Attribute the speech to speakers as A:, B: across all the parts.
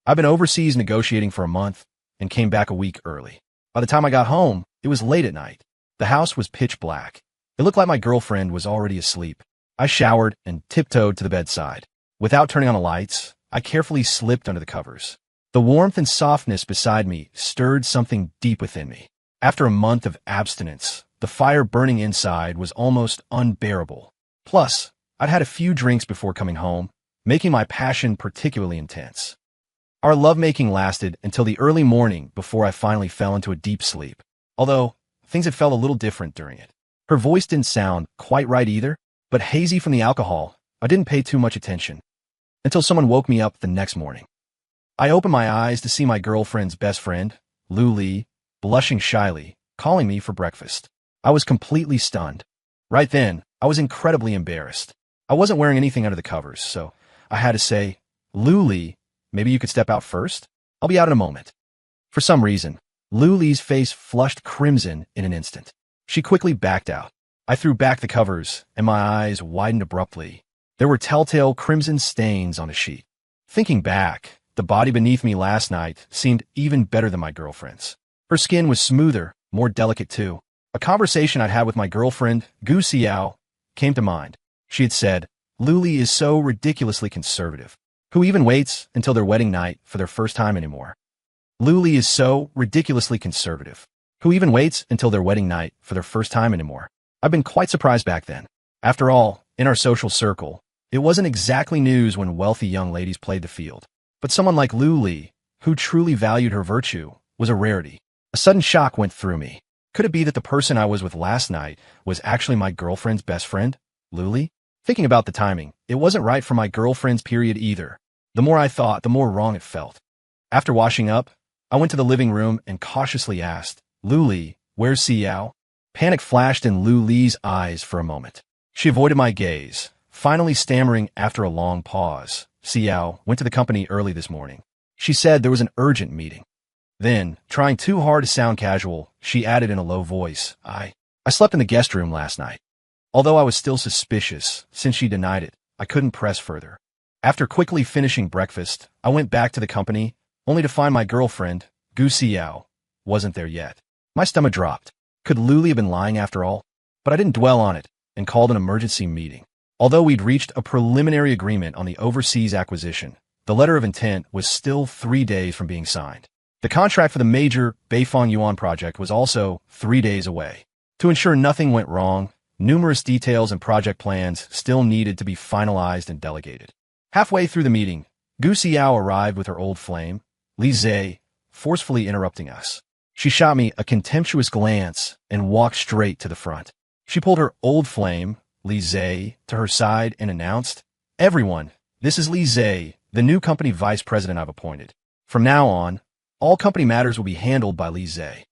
A: I've been overseas negotiating for a month and came back a week early. By the time I got home, it was late at night. The house was pitch black. It looked like my girlfriend was already asleep. I showered and tiptoed to the bedside. Without turning on the lights, I carefully slipped under the covers. The warmth and softness beside me stirred something deep within me. After a month of abstinence, the fire burning inside was almost unbearable. Plus, I'd had a few drinks before coming home, making my passion particularly intense. Our lovemaking lasted until the early morning before I finally fell into a deep sleep, although things had felt a little different during it. Her voice didn't sound quite right either, but hazy from the alcohol, I didn't pay too much attention until someone woke me up the next morning. I opened my eyes to see my girlfriend's best friend, Lu Li, blushing shyly, calling me for breakfast. I was completely stunned. Right then, I was incredibly embarrassed. I wasn't wearing anything under the covers, so I had to say, "Lu Li, maybe you could step out first? I'll be out in a moment." For some reason, Lu Li's face flushed crimson in an instant. She quickly backed out. I threw back the covers, and my eyes widened abruptly. There were telltale crimson stains on the sheet. Thinking back, the body beneath me last night seemed even better than my girlfriend's. Her skin was smoother, more delicate too. A conversation I'd had with my girlfriend, Gu Xiao, came to mind. She had said, "Lu Li is so ridiculously conservative. Who even waits until their wedding night for their first time anymore? Lu Li is so ridiculously conservative. Who even waits until their wedding night for their first time anymore?" I've been quite surprised back then. After all, in our social circle, it wasn't exactly news when wealthy young ladies played the field. But someone like Lu Li, who truly valued her virtue, was a rarity. A sudden shock went through me. Could it be that the person I was with last night was actually my girlfriend's best friend, Lu Li? Thinking about the timing, it wasn't right for my girlfriend's period either. The more I thought, the more wrong it felt. After washing up, I went to the living room and cautiously asked, "Lu Li, where's Xiao?" Panic flashed in Lu Li's eyes for a moment. She avoided my gaze, finally stammering after a long pause. "Xiao went to the company early this morning. She said there was an urgent meeting." Then, trying too hard to sound casual, she added in a low voice, I slept in the guest room last night." Although I was still suspicious, since she denied it, I couldn't press further. After quickly finishing breakfast, I went back to the company, only to find my girlfriend, Gu Xiao, wasn't there yet. My stomach dropped. Could Lu Li have been lying after all? But I didn't dwell on it and called an emergency meeting. Although we'd reached a preliminary agreement on the overseas acquisition, the letter of intent was still 3 days from being signed. The contract for the major Beifang Yuan project was also 3 days away. To ensure nothing went wrong, numerous details and project plans still needed to be finalized and delegated. Halfway through the meeting, Gu Xiao arrived with her old flame, Li Zhe, forcefully interrupting us. She shot me a contemptuous glance and walked straight to the front. She pulled her old flame, Li Zhe, to her side and announced, "Everyone, this is Li Zhe, the new company vice president I've appointed. From now on, all company matters will be handled by Li Zhe.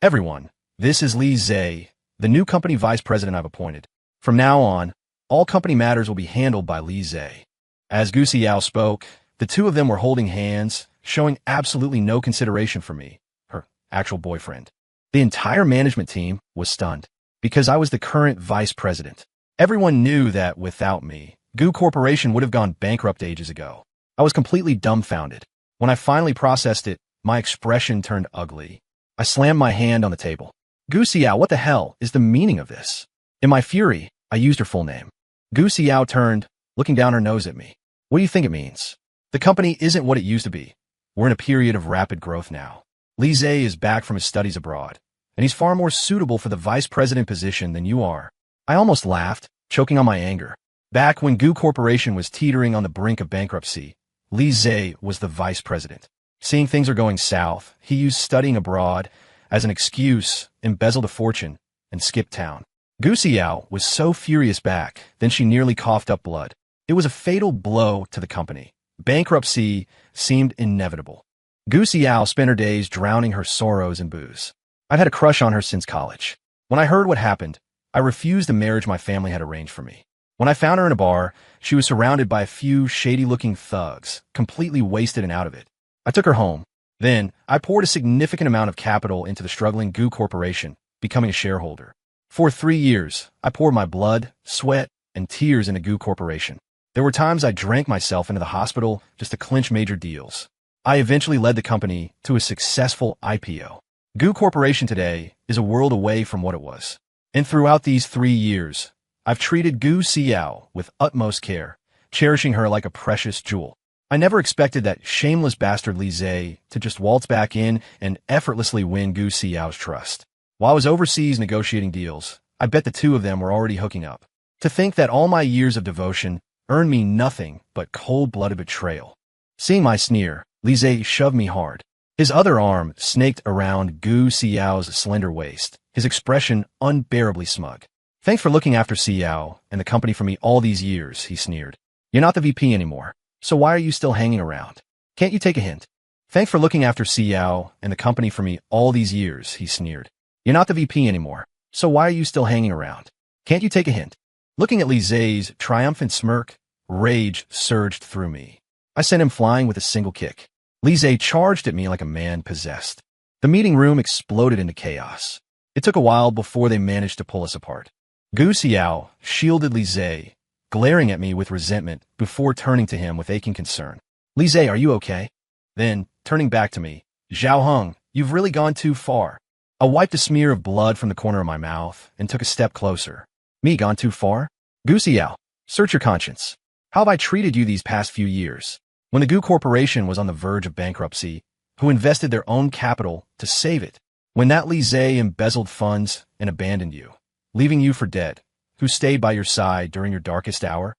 A: Everyone, this is Li Zhe, the new company vice president I've appointed. From now on, all company matters will be handled by Li Zhe." As Gu Xiao spoke, the two of them were holding hands, showing absolutely no consideration for me, her actual boyfriend. The entire management team was stunned, because I was the current vice president. Everyone knew that without me, Gu Corporation would have gone bankrupt ages ago. I was completely dumbfounded. When I finally processed it, my expression turned ugly. I slammed my hand on the table. "Gu Xiao, what the hell is the meaning of this?" In my fury, I used her full name. Gu Xiao turned, looking down her nose at me. "What do you think it means? The company isn't what it used to be. We're in a period of rapid growth now. Li Zhe is back from his studies abroad, and he's far more suitable for the vice president position than you are." I almost laughed, choking on my anger. Back when Gu Corporation was teetering on the brink of bankruptcy, Li Zhe was the vice president. Seeing things are going south, he used studying abroad as an excuse, embezzled a fortune, and skipped town. Gu Xiao was so furious back, then she nearly coughed up blood. It was a fatal blow to the company. Bankruptcy seemed inevitable. Gu Xiao spent her days drowning her sorrows in booze. I'd had a crush on her since college. When I heard what happened, I refused the marriage my family had arranged for me. When I found her in a bar, she was surrounded by a few shady-looking thugs, completely wasted and out of it. I took her home. Then, I poured a significant amount of capital into the struggling Gu Corporation, becoming a shareholder. For 3 years, I poured my blood, sweat, and tears into Gu Corporation. There were times I drank myself into the hospital just to clinch major deals. I eventually led the company to a successful IPO. Gu Corporation today is a world away from what it was. And throughout these 3 years, I've treated Gu Xiao with utmost care, cherishing her like a precious jewel. I never expected that shameless bastard Li Zhe to just waltz back in and effortlessly win Gu Xiao's trust. While I was overseas negotiating deals, I bet the two of them were already hooking up. To think that all my years of devotion earned me nothing but cold-blooded betrayal. Seeing my sneer, Li Zhe shoved me hard. His other arm snaked around Gu Xiao's slender waist, his expression unbearably smug. "Thanks for looking after Xiao and the company for me all these years," he sneered. "You're not the VP anymore, so why are you still hanging around? Can't you take a hint?" "Thanks for looking after Xiao and the company for me all these years," he sneered. "You're not the VP anymore, so why are you still hanging around? Can't you take a hint?" Looking at Li Zhe's triumphant smirk, rage surged through me. I sent him flying with a single kick. Li Zhe charged at me like a man possessed. The meeting room exploded into chaos. It took a while before they managed to pull us apart. Gu Xiao shielded Li Zhe, glaring at me with resentment before turning to him with aching concern. "Li Zhe, are you okay?" Then, turning back to me, "Zhao Heng, you've really gone too far." I wiped a smear of blood from the corner of my mouth and took a step closer. "Me gone too far? Gu Xiao, search your conscience. How have I treated you these past few years? When the Gu Corporation was on the verge of bankruptcy, who invested their own capital to save it? When that Li Zhe embezzled funds and abandoned you, leaving you for dead, who stayed by your side during your darkest hour?"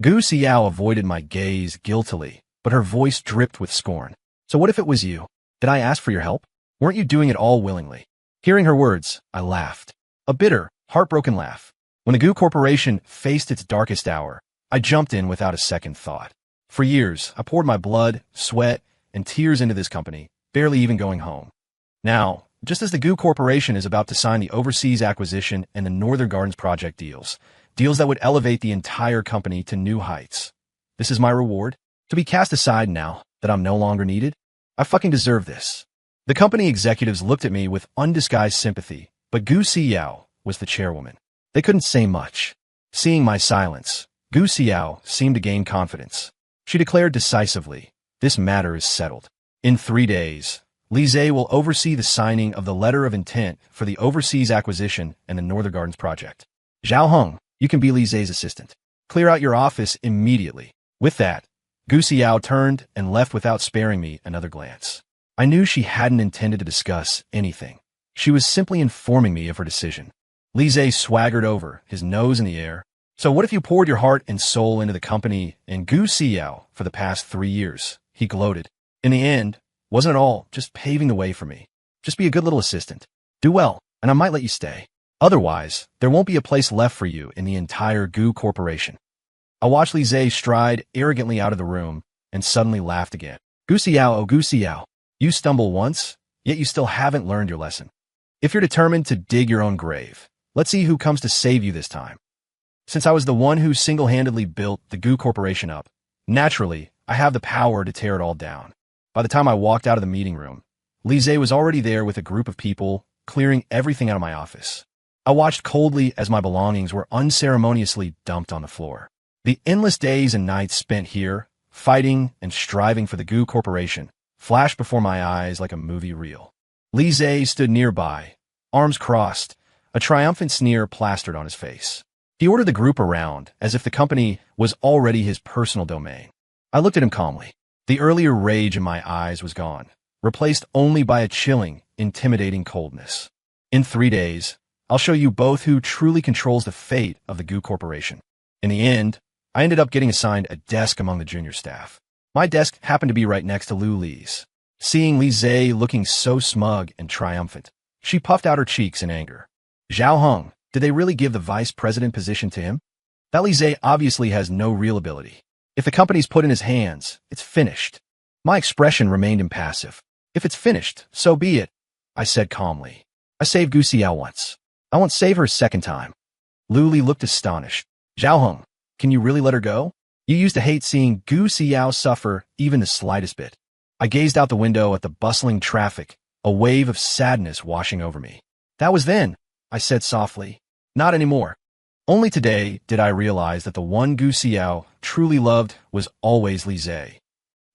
A: Gu Xiao avoided my gaze guiltily, but her voice dripped with scorn. "So what if it was you? Did I ask for your help? Weren't you doing it all willingly?" Hearing her words, I laughed. A bitter, heartbroken laugh. When the Gu Corporation faced its darkest hour, I jumped in without a second thought. For years, I poured my blood, sweat, and tears into this company, barely even going home. Now, just as the Gu Corporation is about to sign the overseas acquisition and the Northern Gardens project deals that would elevate the entire company to new heights. This is my reward? To be cast aside now that I'm no longer needed? I fucking deserve this. The company executives looked at me with undisguised sympathy, but Gu Xiao was the chairwoman. They couldn't say much. Seeing my silence, Gu Xiao seemed to gain confidence. She declared decisively, "This matter is settled. In 3 days, Li Zhe will oversee the signing of the letter of intent for the overseas acquisition and the Northern Gardens project. Zhao Heng, you can be Li Zhe's assistant. Clear out your office immediately." With that, Gu Xiao turned and left without sparing me another glance. I knew she hadn't intended to discuss anything. She was simply informing me of her decision. Li Zhe swaggered over, his nose in the air. "So what if you poured your heart and soul into the company and Gu Xiao for the past 3 years?" He gloated. "In the end, wasn't it all just paving the way for me? Just be a good little assistant. Do well, and I might let you stay. Otherwise, there won't be a place left for you in the entire Gu Corporation." I watched Li Zhe stride arrogantly out of the room and suddenly laughed again. "Gu Xiao, oh Gu Xiao, you stumble once, yet you still haven't learned your lesson. If you're determined to dig your own grave, let's see who comes to save you this time." Since I was the one who single-handedly built the Gu Corporation up, naturally, I have the power to tear it all down. By the time I walked out of the meeting room, Li Zhe was already there with a group of people, clearing everything out of my office. I watched coldly as my belongings were unceremoniously dumped on the floor. The endless days and nights spent here, fighting and striving for the Gu Corporation, flashed before my eyes like a movie reel. Li Zhe stood nearby, arms crossed, a triumphant sneer plastered on his face. He ordered the group around, as if the company was already his personal domain. I looked at him calmly. The earlier rage in my eyes was gone, replaced only by a chilling, intimidating coldness. "In 3 days, I'll show you both who truly controls the fate of the Gu Corporation." In the end, I ended up getting assigned a desk among the junior staff. My desk happened to be right next to Lu Li's. Seeing Li Zhe looking so smug and triumphant, she puffed out her cheeks in anger. "Zhao Heng, did they really give the vice president position to him? That Li Zhe obviously has no real ability. If the company's put in his hands, it's finished." My expression remained impassive. "If it's finished, so be it," I said calmly. "I saved Gu Xiao once. I won't save her a second time." Lu Li looked astonished. "Zhao Heng, can you really let her go? You used to hate seeing Gu Xiao suffer even the slightest bit." I gazed out the window at the bustling traffic, a wave of sadness washing over me. "That was then," I said softly. "Not anymore." Only today did I realize that the one Gu Xiao truly loved was always Li Zhe.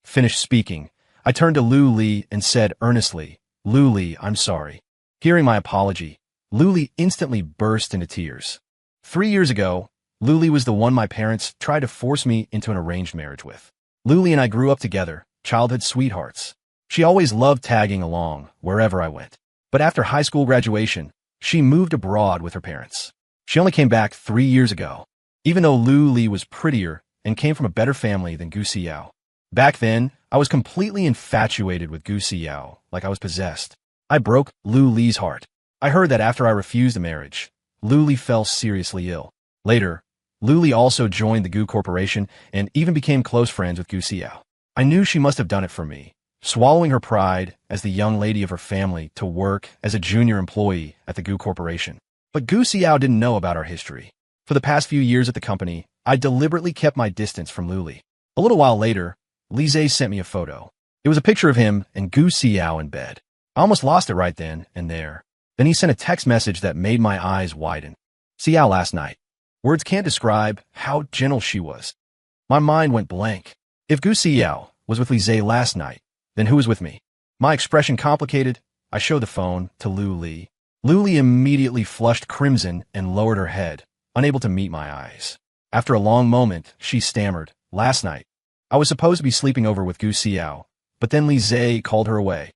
A: Finished speaking, I turned to Lu Li and said earnestly, "Lu Li, I'm sorry." Hearing my apology, Lu Li instantly burst into tears. 3 years ago, Lu Li was the one my parents tried to force me into an arranged marriage with. Lu Li and I grew up together, childhood sweethearts. She always loved tagging along wherever I went. But after high school graduation, she moved abroad with her parents. She only came back 3 years ago, even though Lu Li was prettier and came from a better family than Gu Xiao. Back then, I was completely infatuated with Gu Xiao, like I was possessed. I broke Lu Li's heart. I heard that after I refused the marriage, Lu Li fell seriously ill. Later, Lu Li also joined the Gu Corporation and even became close friends with Gu Xiao. I knew she must have done it for me, swallowing her pride as the young lady of her family to work as a junior employee at the Gu Corporation. But Gu Xiao didn't know about our history. For the past few years at the company, I deliberately kept my distance from Lu Li. A little while later, Li Zhe sent me a photo. It was a picture of him and Gu Xiao in bed. I almost lost it right then and there. Then he sent a text message that made my eyes widen. Xiao last night. Words can't describe how gentle she was. My mind went blank. If Gu Xiao was with Li Zhe last night, then who was with me? My expression complicated. I showed the phone to Lu Li. Lu Li immediately flushed crimson and lowered her head, unable to meet my eyes. After a long moment, she stammered, "Last night. I was supposed to be sleeping over with Gu Xiao, but then Li Zhe called her away."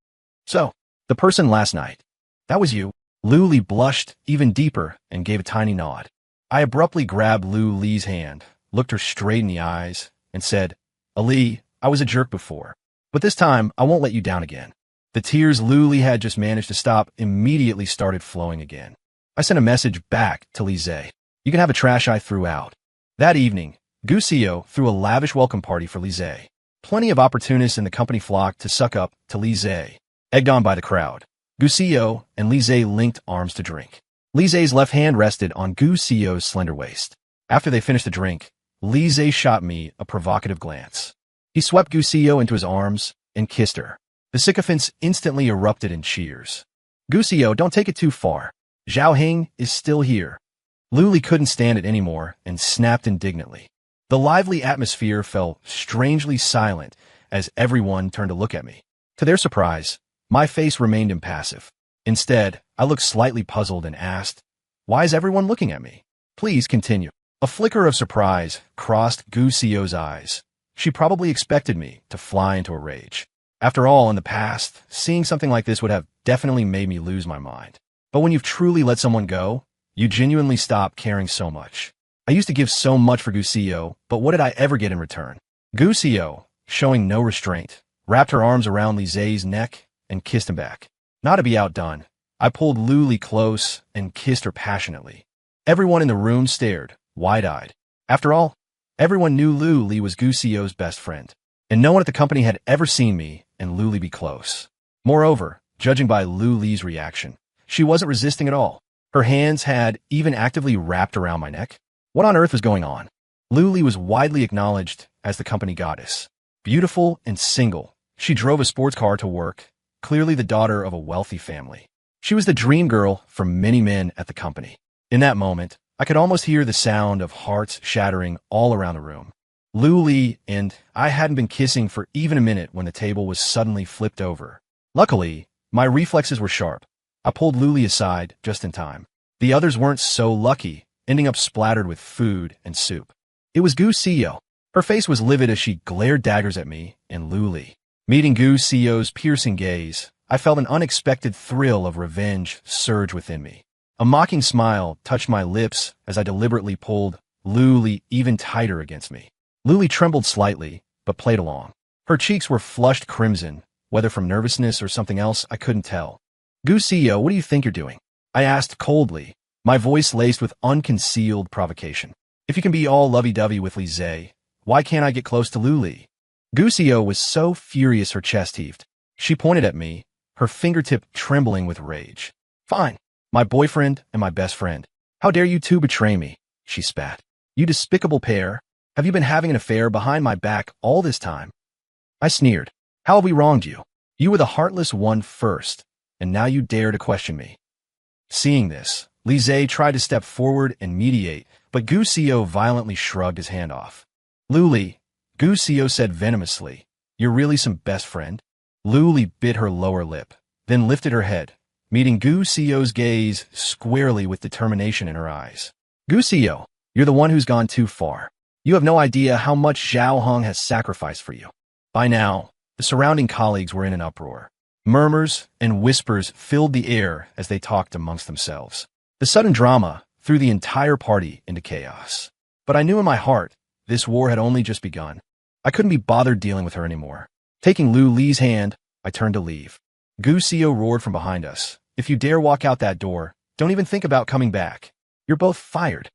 A: "So, the person last night. That was you." Lu Li blushed even deeper and gave a tiny nod. I abruptly grabbed Lu Li's hand, looked her straight in the eyes, and said, "Ali, I was a jerk before, but this time I won't let you down again." The tears Lu Li had just managed to stop immediately started flowing again. I sent a message back to Li Zhe. "You can have a trash I threw out." That evening, Gu Xiao threw a lavish welcome party for Li Zhe. Plenty of opportunists in the company flocked to suck up to Li Zhe. Egged on by the crowd, Gu Xiao and Li Zhe linked arms to drink. Li Zhe's left hand rested on Gu Xiao's slender waist. After they finished the drink, Li Zhe shot me a provocative glance. He swept Gu Xiao into his arms and kissed her. The sycophants instantly erupted in cheers. "Gu Xiao, don't take it too far. Zhao Hing is still here." Lu Li couldn't stand it anymore and snapped indignantly. The lively atmosphere fell strangely silent as everyone turned to look at me. To their surprise, my face remained impassive. Instead, I looked slightly puzzled and asked, "Why is everyone looking at me? Please continue." A flicker of surprise crossed Gu Xiao's eyes. She probably expected me to fly into a rage. After all, in the past, seeing something like this would have definitely made me lose my mind. But when you've truly let someone go, you genuinely stop caring so much. I used to give so much for Gu Xiao, but what did I ever get in return? Gu Xiao, showing no restraint, wrapped her arms around Li Zhe's neck and kissed him back. Not to be outdone, I pulled Lu Li close and kissed her passionately. Everyone in the room stared, wide-eyed. After all, everyone knew Lu Li was Gu Xiao's best friend, and no one at the company had ever seen me and Lu Li be close. Moreover, judging by Lu Li's reaction, she wasn't resisting at all. Her hands had even actively wrapped around my neck. What on earth was going on? Lu Li was widely acknowledged as the company goddess. Beautiful and single, she drove a sports car to work, clearly the daughter of a wealthy family. She was the dream girl for many men at the company. In that moment, I could almost hear the sound of hearts shattering all around the room. Lu Li and I hadn't been kissing for even a minute when the table was suddenly flipped over. Luckily, my reflexes were sharp. I pulled Lu Li aside just in time. The others weren't so lucky, ending up splattered with food and soup. It was Gu Xiao. Her face was livid as she glared daggers at me and Lu Li. Meeting Gu Xiao's piercing gaze, I felt an unexpected thrill of revenge surge within me. A mocking smile touched my lips as I deliberately pulled Lu Li even tighter against me. Lu Li trembled slightly, but played along. Her cheeks were flushed crimson, whether from nervousness or something else I couldn't tell. "Gu Xiao, what do you think you're doing?" I asked coldly, my voice laced with unconcealed provocation. "If you can be all lovey-dovey with Li Zhe, why can't I get close to Lu Li?" Gu Xiao was so furious her chest heaved. She pointed at me, her fingertip trembling with rage. "Fine, my boyfriend and my best friend. How dare you two betray me?" she spat. "You despicable pair. Have you been having an affair behind my back all this time?" I sneered. "How have we wronged you? You were the heartless one first, and now you dare to question me." Seeing this, Li Zhe tried to step forward and mediate, but Gu Xiao violently shrugged his hand off. "Lu Li," Gu Xiao said venomously, "you're really some best friend?" Lu Li bit her lower lip, then lifted her head, meeting Gu Xiao's gaze squarely with determination in her eyes. Gu Xiao, you're the one who's gone too far. You have no idea how much Zhao Heng has sacrificed for you. By now, the surrounding colleagues were in an uproar. Murmurs and whispers filled the air as they talked amongst themselves. The sudden drama threw the entire party into chaos. But I knew in my heart, this war had only just begun. I couldn't be bothered dealing with her anymore. Taking Lu Li's hand, I turned to leave. Gu Xiao roared from behind us. If you dare walk out that door, don't even think about coming back. You're both fired.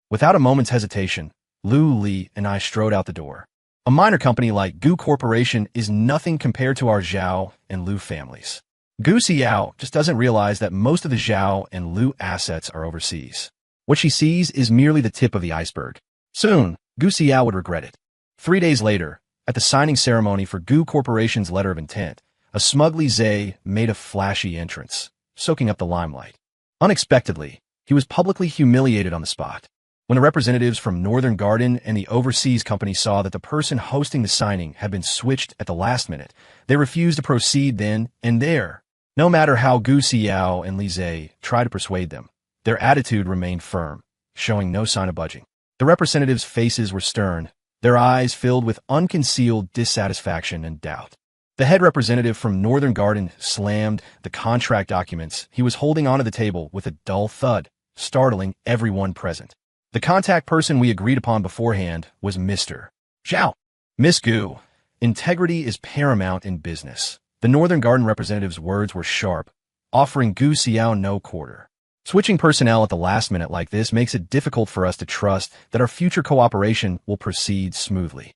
A: Without a moment's hesitation, Lu Li and I strode out the door. A minor company like Gu Corporation is nothing compared to our Zhao and Lu families. Gu Xiao just doesn't realize that most of the Zhao and Lu assets are overseas. What she sees is merely the tip of the iceberg. Soon, Gu Xiao would regret it. 3 days later, at the signing ceremony for Gu Corporation's letter of intent, a smug Li Zhe made a flashy entrance, soaking up the limelight. Unexpectedly, he was publicly humiliated on the spot. When the representatives from Northern Garden and the overseas company saw that the person hosting the signing had been switched at the last minute, they refused to proceed then and there. No matter how Gu Xiao and Li Zhe tried to persuade them, their attitude remained firm, showing no sign of budging. The representatives' faces were stern, their eyes filled with unconcealed dissatisfaction and doubt. The head representative from Northern Garden slammed the contract documents he was holding onto the table with a dull thud, startling everyone present. The contact person we agreed upon beforehand was Mr. Zhao. Miss Gu, integrity is paramount in business. The Northern Garden representative's words were sharp, offering Gu Xiao no quarter. Switching personnel at the last minute like this makes it difficult for us to trust that our future cooperation will proceed smoothly.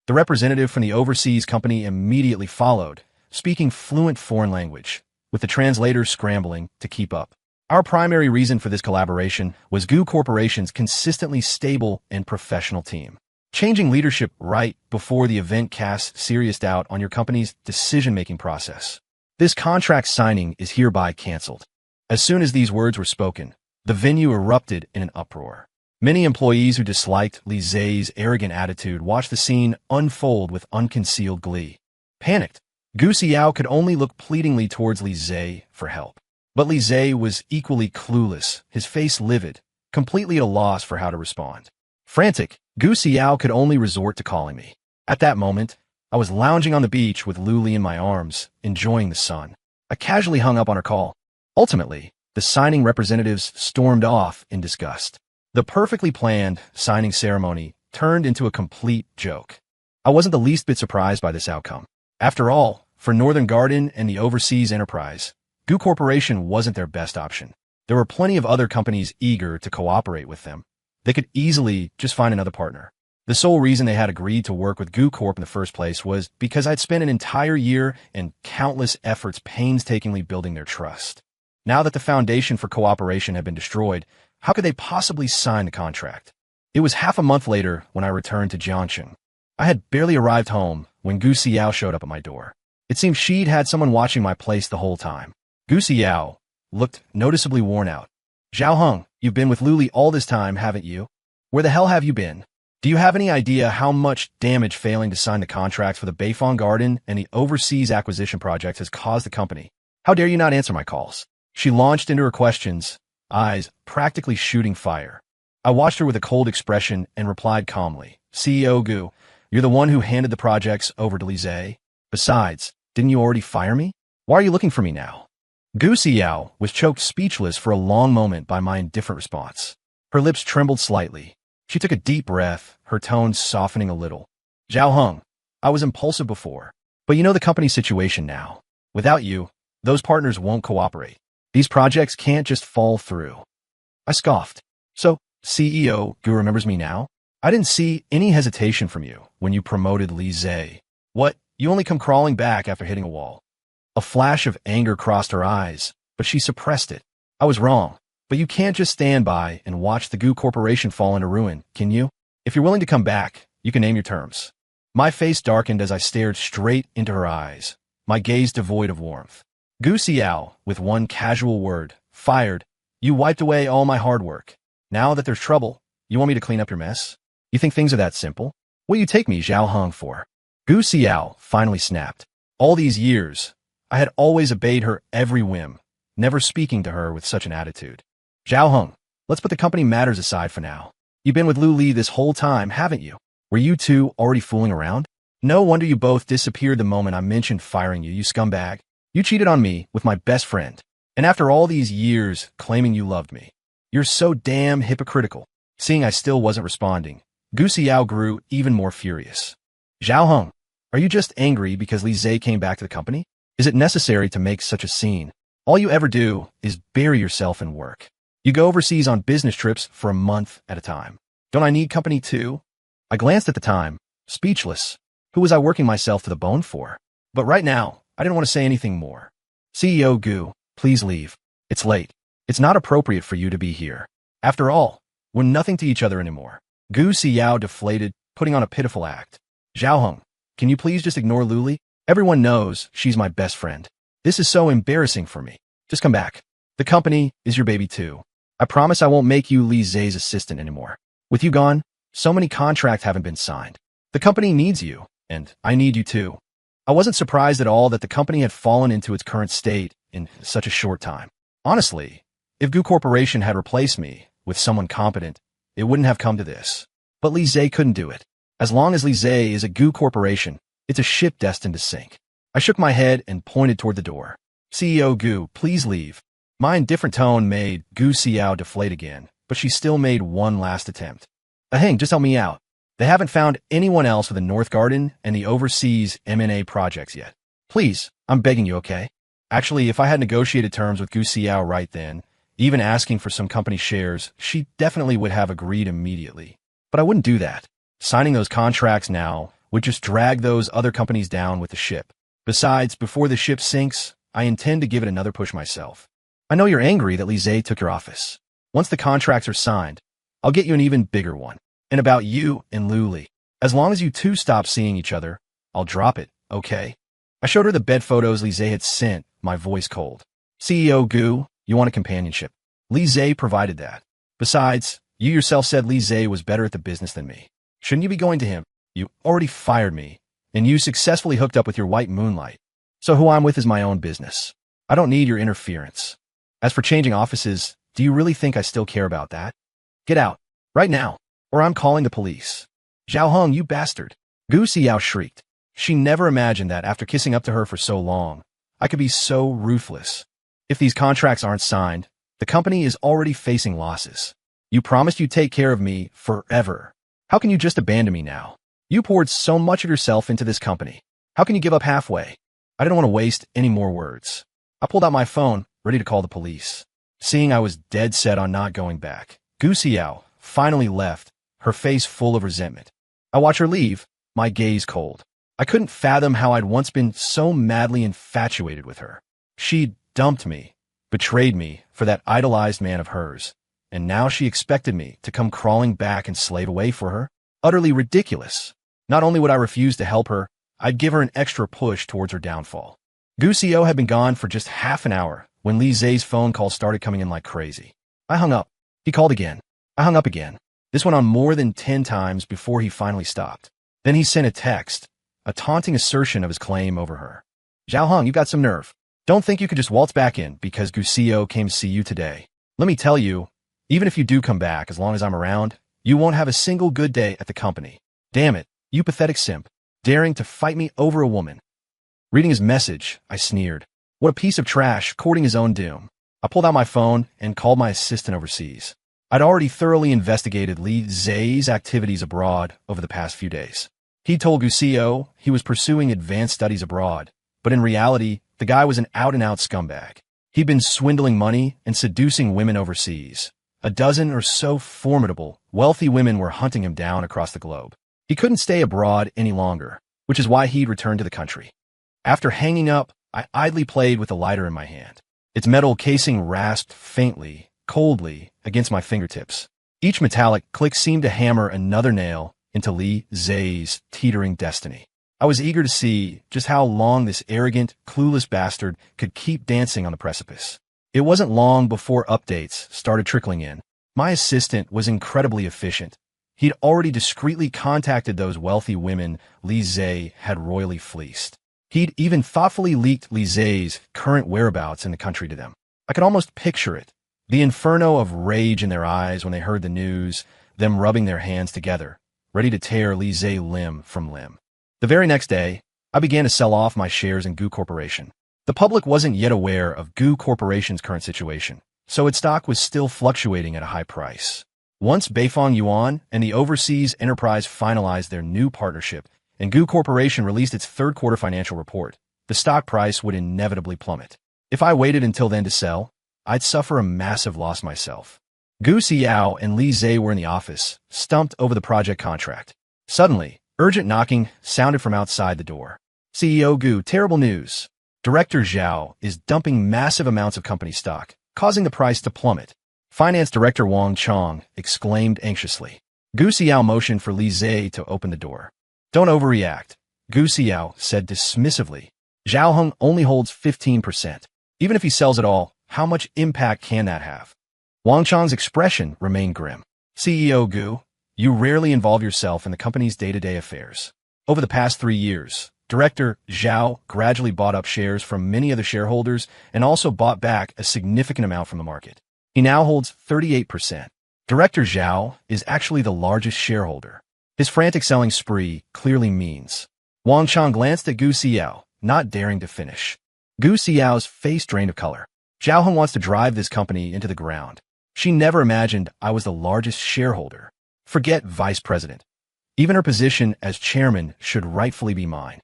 A: The representative from the overseas company immediately followed, speaking fluent foreign language, with the translator scrambling to keep up. Our primary reason for this collaboration was Gu Corporation's consistently stable and professional team. Changing leadership right before the event casts serious doubt on your company's decision-making process. This contract signing is hereby canceled. As soon as these words were spoken, the venue erupted in an uproar. Many employees who disliked Li Zhe's arrogant attitude watched the scene unfold with unconcealed glee. Panicked, Gu Xiao could only look pleadingly towards Li Zhe for help. But Li Zhe was equally clueless, his face livid, completely at a loss for how to respond. Frantic, Gu Xiao could only resort to calling me. At that moment, I was lounging on the beach with Lu Li in my arms, enjoying the sun. I casually hung up on her call. Ultimately, the signing representatives stormed off in disgust. The perfectly planned signing ceremony turned into a complete joke. I wasn't the least bit surprised by this outcome. After all, for Northern Garden and the overseas enterprise, Gu Corporation wasn't their best option. There were plenty of other companies eager to cooperate with them. They could easily just find another partner. The sole reason they had agreed to work with Gu Corp in the first place was because I'd spent an entire year and countless efforts painstakingly building their trust. Now that the foundation for cooperation had been destroyed, how could they possibly sign the contract? It was half a month later when I returned to Jiangchen. I had barely arrived home when Gu Xiao showed up at my door. It seemed she'd had someone watching my place the whole time. Gu Xiao looked noticeably worn out. Zhao Heng, you've been with Lu Li all this time, haven't you? Where the hell have you been? Do you have any idea how much damage failing to sign the contracts for the Beifong Garden and the overseas acquisition project has caused the company? How dare you not answer my calls? She launched into her questions, eyes practically shooting fire. I watched her with a cold expression and replied calmly, CEO Gu, you're the one who handed the projects over to Li Zhe. Besides, didn't you already fire me? Why are you looking for me now? Gu Xiao was choked speechless for a long moment by my indifferent response. Her lips trembled slightly. She took a deep breath, her tone softening a little. Zhao Heng, I was impulsive before, but you know the company's situation now. Without you, those partners won't cooperate. These projects can't just fall through. I scoffed. So, CEO Gu remembers me now? I didn't see any hesitation from you when you promoted Li Zhe. What, you only come crawling back after hitting a wall? A flash of anger crossed her eyes, but she suppressed it. I was wrong, but you can't just stand by and watch the Gu Corporation fall into ruin, can you? If you're willing to come back, you can name your terms. My face darkened as I stared straight into her eyes, my gaze devoid of warmth. Gu Xiao, with one casual word, fired. You wiped away all my hard work. Now that there's trouble, you want me to clean up your mess? You think things are that simple? What do you take me Zhao Heng for? Gu Xiao finally snapped. All these years, I had always obeyed her every whim, never speaking to her with such an attitude. Zhao Heng, let's put the company matters aside for now. You've been with Lu Li this whole time, haven't you? Were you two already fooling around? No wonder you both disappeared the moment I mentioned firing you, you scumbag. You cheated on me with my best friend. And after all these years claiming you loved me. You're so damn hypocritical. Seeing I still wasn't responding, Gu Xiao grew even more furious. Zhao Heng, are you just angry because Li Zhe came back to the company? Is it necessary to make such a scene? All you ever do is bury yourself in work. You go overseas on business trips for a month at a time. Don't I need company too? I glanced at the time, speechless. Who was I working myself to the bone for? But right now, I didn't want to say anything more. CEO Gu, please leave. It's late. It's not appropriate for you to be here. After all, we're nothing to each other anymore. Gu Xiao deflated, putting on a pitiful act. Zhao Heng, can you please just ignore Lu Li? Everyone knows she's my best friend. This is so embarrassing for me. Just come back. The company is your baby too. I promise I won't make you Li Zhe's assistant anymore. With you gone, so many contracts haven't been signed. The company needs you, and I need you too. I wasn't surprised at all that the company had fallen into its current state in such a short time. Honestly, if Gu Corporation had replaced me with someone competent, it wouldn't have come to this. But Li Zhe couldn't do it. As long as Li Zhe is a Gu Corporation, it's a ship destined to sink. I shook my head and pointed toward the door. CEO Gu, please leave. My indifferent tone made Gu Xiao deflate again, but she still made one last attempt. Aheng, just help me out. They haven't found anyone else with the North Garden and the overseas M&A projects yet. Please, I'm begging you, okay? Actually, if I had negotiated terms with Gu Xiao right then, even asking for some company shares, she definitely would have agreed immediately. But I wouldn't do that. Signing those contracts now would just drag those other companies down with the ship. Besides, before the ship sinks, I intend to give it another push myself. I know you're angry that Li Zhe took your office. Once the contracts are signed, I'll get you an even bigger one. And about you and Lu Li. As long as you two stop seeing each other, I'll drop it, okay? I showed her the bed photos Li Zhe had sent, my voice cold. CEO Gu, you want a companionship. Li Zhe provided that. Besides, you yourself said Li Zhe was better at the business than me. Shouldn't you be going to him? You already fired me, and you successfully hooked up with your white moonlight. So who I'm with is my own business. I don't need your interference. As for changing offices, do you really think I still care about that? Get out, right now, or I'm calling the police. Zhao Heng, you bastard. Gu Xiao shrieked. She never imagined that after kissing up to her for so long, I could be so ruthless. If these contracts aren't signed, the company is already facing losses. You promised you'd take care of me forever. How can you just abandon me now? You poured so much of yourself into this company. How can you give up halfway? I didn't want to waste any more words. I pulled out my phone, ready to call the police. Seeing I was dead set on not going back, Gu Xiao finally left, her face full of resentment. I watched her leave, my gaze cold. I couldn't fathom how I'd once been so madly infatuated with her. She'd dumped me, betrayed me for that idolized man of hers, and now she expected me to come crawling back and slave away for her? Utterly ridiculous. Not only would I refuse to help her, I'd give her an extra push towards her downfall. Gu Xiao had been gone for just half an hour when Li Zhe's phone calls started coming in like crazy. I hung up. He called again. I hung up again. This went on more than 10 times before he finally stopped. Then he sent a text, a taunting assertion of his claim over her. Zhao Heng, you got some nerve. Don't think you could just waltz back in because Gu Xiao came to see you today. Let me tell you, even if you do come back, as long as I'm around, you won't have a single good day at the company. Damn it, you pathetic simp, daring to fight me over a woman. Reading his message, I sneered. What a piece of trash, courting his own doom. I pulled out my phone and called my assistant overseas. I'd already thoroughly investigated Li Zhe's activities abroad over the past few days. He told Gu Xiao he was pursuing advanced studies abroad, but in reality, the guy was an out-and-out scumbag. He'd been swindling money and seducing women overseas. A dozen or so formidable, wealthy women were hunting him down across the globe. He couldn't stay abroad any longer, which is why he'd returned to the country. After hanging up, I idly played with the lighter in my hand. Its metal casing rasped faintly, coldly, against my fingertips. Each metallic click seemed to hammer another nail into Li Zhe's teetering destiny. I was eager to see just how long this arrogant, clueless bastard could keep dancing on the precipice. It wasn't long before updates started trickling in. My assistant was incredibly efficient. He'd already discreetly contacted those wealthy women Li Zhe had royally fleeced. He'd even thoughtfully leaked Li Zhe's current whereabouts in the country to them. I could almost picture it. The inferno of rage in their eyes when they heard the news, them rubbing their hands together, ready to tear Li Zhe limb from limb. The very next day, I began to sell off my shares in Gu Corporation. The public wasn't yet aware of Gu Corporation's current situation, so its stock was still fluctuating at a high price. Once Beifong Yuan and the overseas enterprise finalized their new partnership, and Gu Corporation released its third quarter financial report, the stock price would inevitably plummet. If I waited until then to sell, I'd suffer a massive loss myself. Gu Xiao and Li Zhe were in the office, stumped over the project contract. Suddenly, urgent knocking sounded from outside the door. CEO Gu, terrible news. Director Zhao is dumping massive amounts of company stock, causing the price to plummet. Finance Director Wang Chong exclaimed anxiously. Gu Xiao motioned for Li Zhe to open the door. Don't overreact, Gu Xiao said dismissively. Zhao Heng only holds 15%. Even if he sells it all, how much impact can that have? Wang Chong's expression remained grim. CEO Gu, you rarely involve yourself in the company's day-to-day affairs. Over the past 3 years, Director Zhao gradually bought up shares from many of the shareholders and also bought back a significant amount from the market. He now holds 38%. Director Zhao is actually the largest shareholder. His frantic selling spree clearly means. Wang Chong glanced at Gu Xiao, not daring to finish. Gu Xiao's face drained of color. Zhao Heng wants to drive this company into the ground. She never imagined I was the largest shareholder. Forget vice president. Even her position as chairman should rightfully be mine.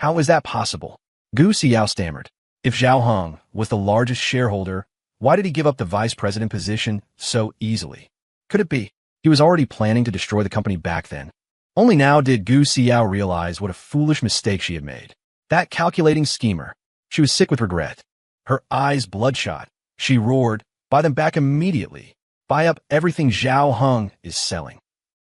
A: How is that possible? Gu Xiao stammered. If Zhao Heng was the largest shareholder, why did he give up the vice president position so easily? Could it be he was already planning to destroy the company back then? Only now did Gu Xiao realize what a foolish mistake she had made. That calculating schemer. She was sick with regret. Her eyes bloodshot. She roared, buy them back immediately. Buy up everything Zhao Heng is selling.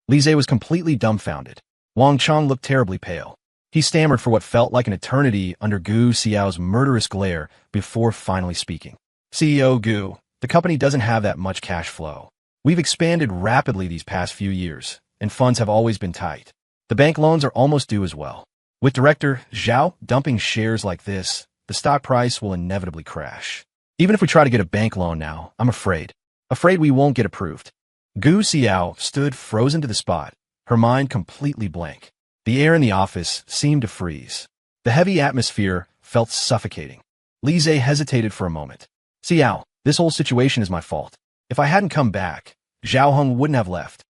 A: Li Zhe was completely dumbfounded. Wang Chong looked terribly pale. He stammered for what felt like an eternity under Gu Xiao's murderous glare before finally speaking. CEO Gu, the company doesn't have that much cash flow. We've expanded rapidly these past few years, and funds have always been tight. The bank loans are almost due as well. With Director Zhao dumping shares like this, the stock price will inevitably crash. Even if we try to get a bank loan now, I'm afraid we won't get approved. Gu Xiao stood frozen to the spot, her mind completely blank. The air in the office seemed to freeze. The heavy atmosphere felt suffocating. Li Zhe hesitated for a moment. Xiao, this whole situation is my fault. If I hadn't come back, Zhao Heng wouldn't have left.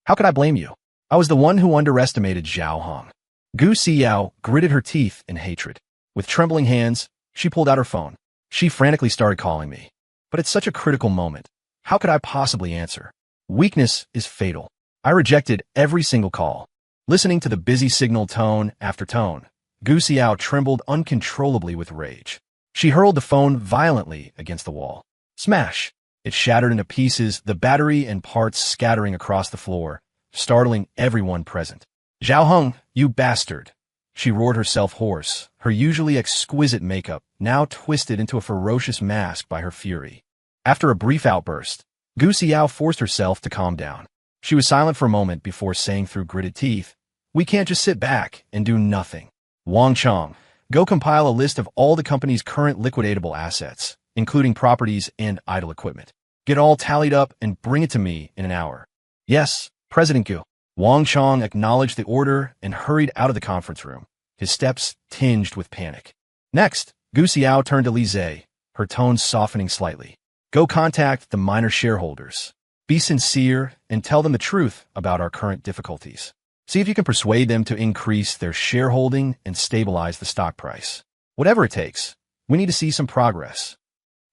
A: How could I blame you? I was the one who underestimated Zhao Heng. Gu Xiao gritted her teeth in hatred. With trembling hands, she pulled out her phone. She frantically started calling me. But it's such a critical moment. How could I possibly answer? Weakness is fatal. I rejected every single call. Listening to the busy signal tone after tone, Gu Xiao trembled uncontrollably with rage. She hurled the phone violently against the wall. Smash! It shattered into pieces, the battery and parts scattering across the floor, startling everyone present. Zhao Heng, you bastard! She roared herself hoarse, her usually exquisite makeup now twisted into a ferocious mask by her fury. After a brief outburst, Gu Xiao forced herself to calm down. She was silent for a moment before saying through gritted teeth, we can't just sit back and do nothing. Wang Chong, go compile a list of all the company's current liquidatable assets, including properties and idle equipment. Get all tallied up and bring it to me in an hour. Yes, President Gu. Wang Chong acknowledged the order and hurried out of the conference room, his steps tinged with panic. Next, Gu Xiao turned to Li Zhe, her tone softening slightly. Go contact the minor shareholders. Be sincere and tell them the truth about our current difficulties. See if you can persuade them to increase their shareholding and stabilize the stock price. Whatever it takes, we need to see some progress.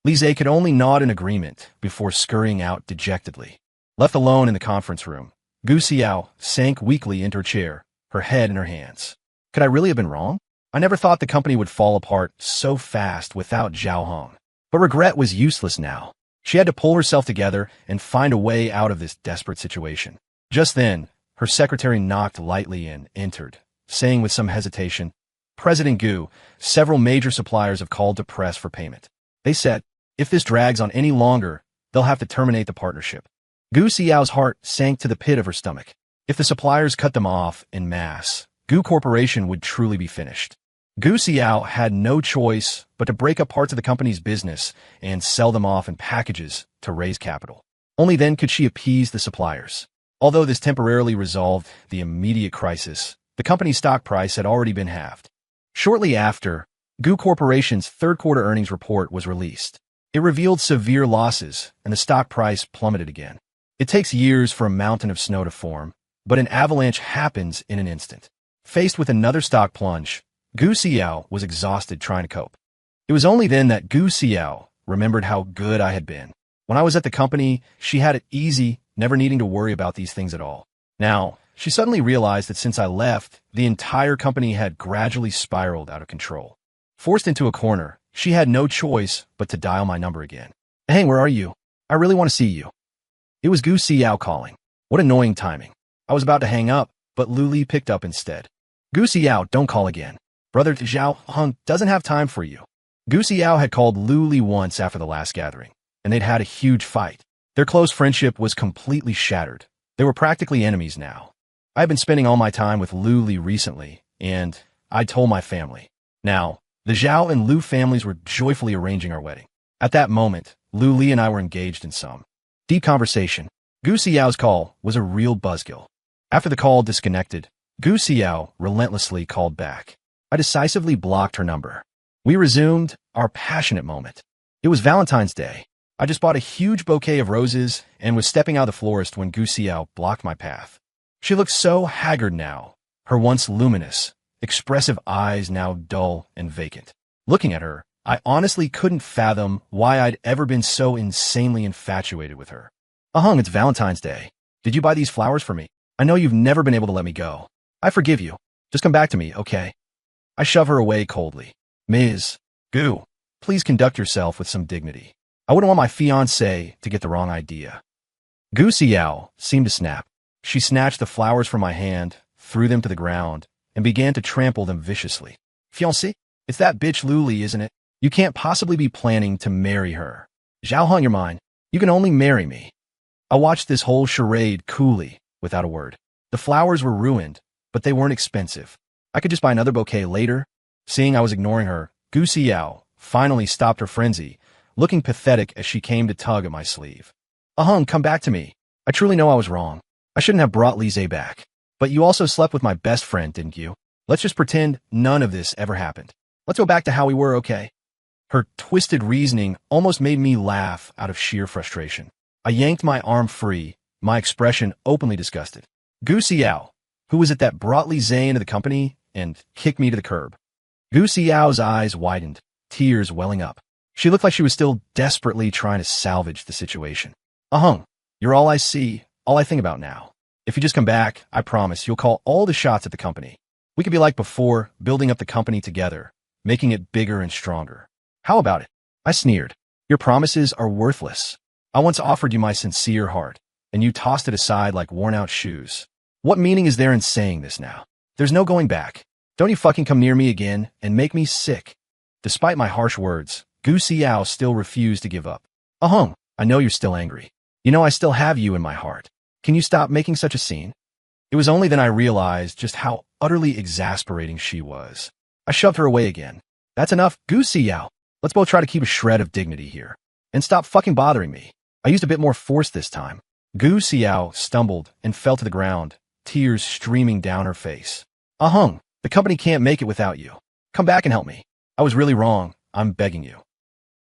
A: Li Zhe could only nod in agreement before scurrying out dejectedly. Left alone in the conference room, Gu Xiao sank weakly into her chair, her head in her hands. Could I really have been wrong? I never thought the company would fall apart so fast without Zhao Heng. But regret was useless now. She had to pull herself together and find a way out of this desperate situation. Just then, her secretary knocked lightly and entered, saying with some hesitation, President Gu, several major suppliers have called to press for payment. They said, if this drags on any longer, they'll have to terminate the partnership. Gu Xiao's heart sank to the pit of her stomach. If the suppliers cut them off en masse, Gu Corporation would truly be finished. Gu Xiao had no choice but to break up parts of the company's business and sell them off in packages to raise capital. Only then could she appease the suppliers. Although this temporarily resolved the immediate crisis, the company's stock price had already been halved. Shortly after, Gu Corporation's third-quarter earnings report was released. It revealed severe losses, and the stock price plummeted again. It takes years for a mountain of snow to form, but an avalanche happens in an instant. Faced with another stock plunge, Gu Xiao was exhausted trying to cope. It was only then that Gu Xiao remembered how good I had been. When I was at the company, she had it easy, never needing to worry about these things at all. Now, she suddenly realized that since I left, the entire company had gradually spiraled out of control. Forced into a corner, she had no choice but to dial my number again. "Hey, where are you? I really want to see you." It was Gu Xiao calling. What annoying timing. I was about to hang up, but Lu Li picked up instead. "Gu Xiao, don't call again. Brother Zhao Heng doesn't have time for you." Gu Xiao had called Lu Li once after the last gathering, and they'd had a huge fight. Their close friendship was completely shattered. They were practically enemies now. I had been spending all my time with Lu Li recently, and I'd told my family. Now, the Zhao and Lu families were joyfully arranging our wedding. At that moment, Lu Li and I were engaged in some deep conversation. Gu Xiao's call was a real buzzkill. After the call disconnected, Gu Xiao relentlessly called back. I decisively blocked her number. We resumed our passionate moment. It was Valentine's Day. I just bought a huge bouquet of roses and was stepping out of the florist when Gu Xiao blocked my path. She looked so haggard now, her once luminous, expressive eyes now dull and vacant. Looking at her, I honestly couldn't fathom why I'd ever been so insanely infatuated with her. "Hung, it's Valentine's Day. Did you buy these flowers for me? I know you've never been able to let me go. I forgive you. Just come back to me, okay?" I shove her away coldly. "Ms. Gu, please conduct yourself with some dignity. I wouldn't want my fiancé to get the wrong idea." Gu Xiao seemed to snap. She snatched the flowers from my hand, threw them to the ground, and began to trample them viciously. "Fiancé? It's that bitch Lu Li, isn't it? You can't possibly be planning to marry her. Zhao Heng, you're mine. You can only marry me." I watched this whole charade coolly, without a word. The flowers were ruined, but they weren't expensive. I could just buy another bouquet later. Seeing I was ignoring her, Gu Xiao finally stopped her frenzy, looking pathetic as she came to tug at my sleeve. "Hung, come back to me. I truly know I was wrong. I shouldn't have brought Lise back. But you also slept with my best friend, didn't you? Let's just pretend none of this ever happened. Let's go back to how we were, okay?" Her twisted reasoning almost made me laugh out of sheer frustration. I yanked my arm free, my expression openly disgusted. Gu Xiao, who was it that brought Lise into the company and kicked me to the curb? Gu Xiao's eyes widened, tears welling up. She looked like she was still desperately trying to salvage the situation. "Hung, you're all I see, all I think about now. If you just come back, I promise you'll call all the shots at the company. We could be like before, building up the company together, making it bigger and stronger. How about it?" I sneered. "Your promises are worthless. I once offered you my sincere heart, and you tossed it aside like worn-out shoes. What meaning is there in saying this now? There's no going back. Don't you fucking come near me again and make me sick." Despite my harsh words, Gu Xiao still refused to give up. "Hung, I know you're still angry. You know I still have you in my heart. Can you stop making such a scene?" It was only then I realized just how utterly exasperating she was. I shoved her away again. "That's enough, Gu Xiao. Let's both try to keep a shred of dignity here. And stop fucking bothering me." I used a bit more force this time. Gu Xiao stumbled and fell to the ground, tears streaming down her face. "Hung, the company can't make it without you. Come back and help me. I was really wrong. I'm begging you."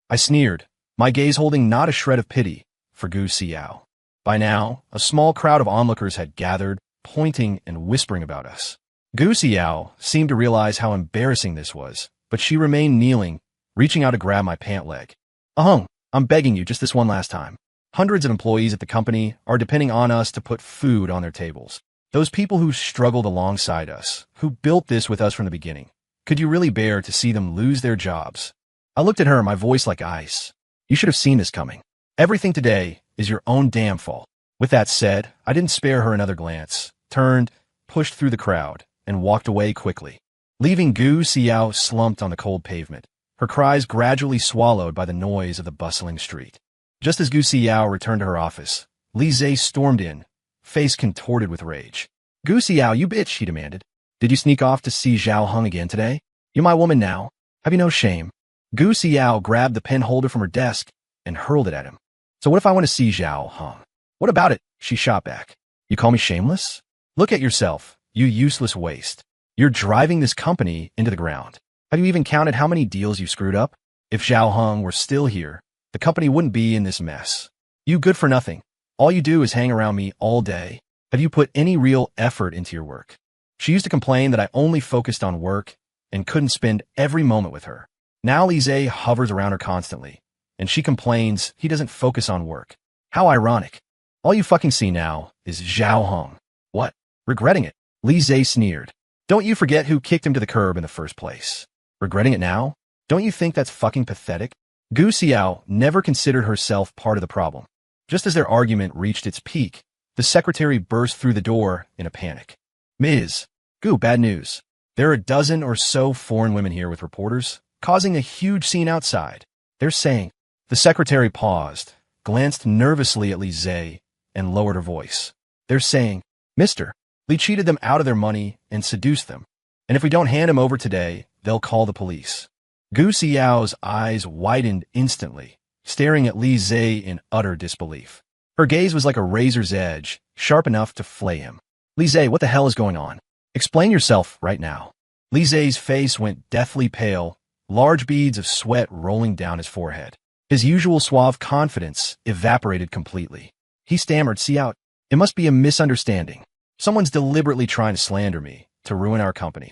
A: I sneered, my gaze holding not a shred of pity for Gu Xiao. By now, a small crowd of onlookers had gathered, pointing and whispering about us. Gu Xiao seemed to realize how embarrassing this was, but she remained kneeling, reaching out to grab my pant leg. "Hung, I'm begging you just this one last time. Hundreds of employees at the company are depending on us to put food on their tables. Those people who struggled alongside us, who built this with us from the beginning. Could you really bear to see them lose their jobs?" I looked at her, my voice like ice. "You should have seen this coming. Everything today is your own damn fault." With that said, I didn't spare her another glance, turned, pushed through the crowd, and walked away quickly, leaving Gu Xiao slumped on the cold pavement, her cries gradually swallowed by the noise of the bustling street. Just as Gu Xiao returned to her office, Lise stormed in, face contorted with rage. "Gu Xiao, you bitch," he demanded. "Did you sneak off to see Zhao Heng again today? You my woman now? Have you no shame? Gu Xiao grabbed the pen holder from her desk and hurled it at him. So what if I want to see Zhao Hong? What about it? She shot back. You call me shameless? Look at yourself, you useless waste. You're driving this company into the ground. Have you even counted how many deals you screwed up? If Zhao Hong were still here, the company wouldn't be in this mess. You good for nothing. All you do is hang around me all day. Have you put any real effort into your work? She used to complain that I only focused on work and couldn't spend every moment with her. Now Li Zhe hovers around her constantly, and she complains he doesn't focus on work. How ironic. All you fucking see now is Zhao Hong. What? Regretting it? Li Zhe sneered. Don't you forget who kicked him to the curb in the first place. Regretting it now? Don't you think that's fucking pathetic? Gu Xiao never considered herself part of the problem. Just as their argument reached its peak, the secretary burst through the door in a panic. Ms. Gu, bad news. There are a dozen or so foreign women here with reporters, causing a huge scene outside. They're saying. The secretary paused, glanced nervously at Li Zhe, and lowered her voice. They're saying, Mister, Li cheated them out of their money and seduced them. And if we don't hand him over today, they'll call the police. Gu Xiao's eyes widened instantly, staring at Li Zhe in utter disbelief. Her gaze was like a razor's edge, sharp enough to flay him. Li Zhe, what the hell is going on? Explain yourself right now. Li Zhe's face went deathly pale, large beads of sweat rolling down his forehead. His usual suave confidence evaporated completely. He stammered, see out. It must be a misunderstanding. Someone's deliberately trying to slander me, to ruin our company.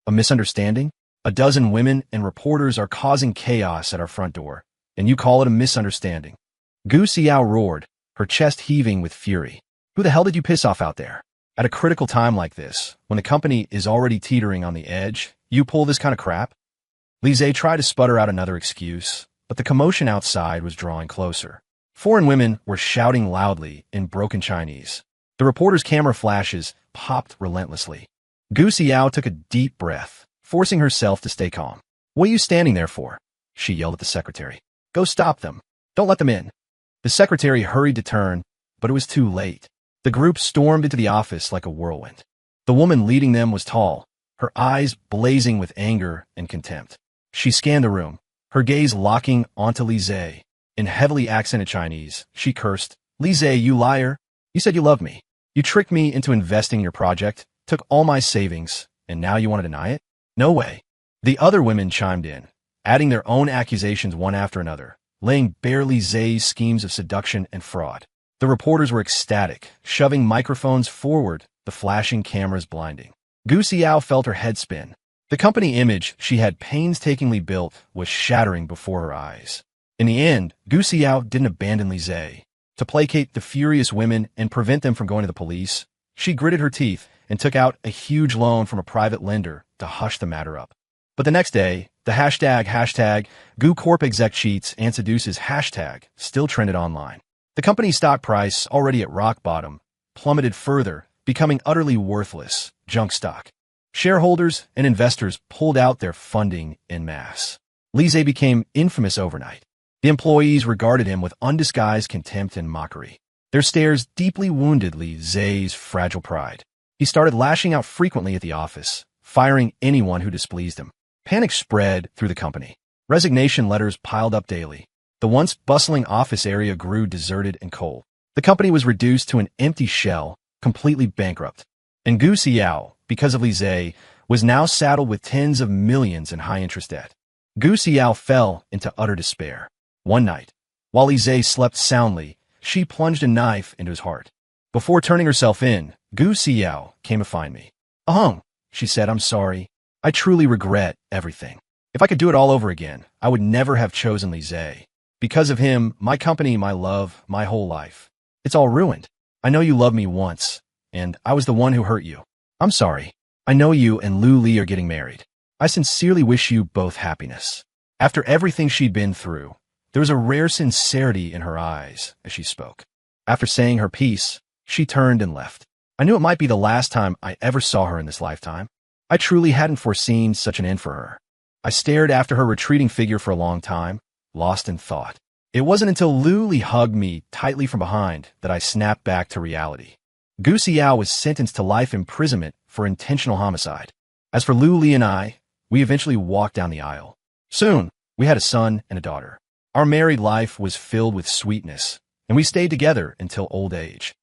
A: A misunderstanding? A dozen women and reporters are causing chaos at our front door, and you call it a misunderstanding. Gu Xiao roared, her chest heaving with fury. Who the hell did you piss off out there? At a critical time like this, when the company is already teetering on the edge, you pull this kind of crap? Li Zhe tried to sputter out another excuse, but the commotion outside was drawing closer. Foreign women were shouting loudly in broken Chinese. The reporter's camera flashes popped relentlessly. Gu Xiao took a deep breath, forcing herself to stay calm. What are you standing there for? She yelled at the secretary. Go stop them. Don't let them in. The secretary hurried to turn, but it was too late. The group stormed into the office like a whirlwind. The woman leading them was tall, her eyes blazing with anger and contempt. She scanned the room, her gaze locking onto Li Zhe. In heavily accented Chinese, she cursed, Li Zhe, you liar. You said you loved me. You tricked me into investing in your project, took all my savings, and now you want to deny it? No way. The other women chimed in, adding their own accusations one after another, laying bare Li Zhe's schemes of seduction and fraud. The reporters were ecstatic, shoving microphones forward, the flashing cameras blinding. Gu Xiao felt her head spin. The company image she had painstakingly built was shattering before her eyes. In the end, Gu Xiao didn't abandon Li Zhe. To placate the furious women and prevent them from going to the police, she gritted her teeth and took out a huge loan from a private lender to hush the matter up. But the next day, the hashtag GuCorp exec cheats and seduces hashtag still trended online. The company's stock price, already at rock bottom, plummeted further, becoming utterly worthless, junk stock. Shareholders and investors pulled out their funding en masse. Li Zhe became infamous overnight. The employees regarded him with undisguised contempt and mockery. Their stares deeply wounded Li Zhe's fragile pride. He started lashing out frequently at the office, firing anyone who displeased him. Panic spread through the company. Resignation letters piled up daily. The once bustling office area grew deserted and cold. The company was reduced to an empty shell, completely bankrupt. And Gu Xiao, because of Li Zhe, was now saddled with tens of millions in high-interest debt. Gu Xiao fell into utter despair. One night, while Li Zhe slept soundly, she plunged a knife into his heart. Before turning herself in, Gu Xiao came to find me. Ahung, she said, I'm sorry. I truly regret everything. If I could do it all over again, I would never have chosen Li Zhe. Because of him, my company, my love, my whole life. It's all ruined. I know you loved me once, and I was the one who hurt you. I'm sorry. I know you and Lu Li are getting married. I sincerely wish you both happiness. After everything she'd been through, there was a rare sincerity in her eyes as she spoke. After saying her piece, she turned and left. I knew it might be the last time I ever saw her in this lifetime. I truly hadn't foreseen such an end for her. I stared after her retreating figure for a long time, lost in thought. It wasn't until Lu Li hugged me tightly from behind that I snapped back to reality. Gu Xiao was sentenced to life imprisonment for intentional homicide. As for Lu Li and I, We eventually walked down the aisle. Soon, we had a son and a daughter. Our married life was filled with sweetness, and we stayed together until old age.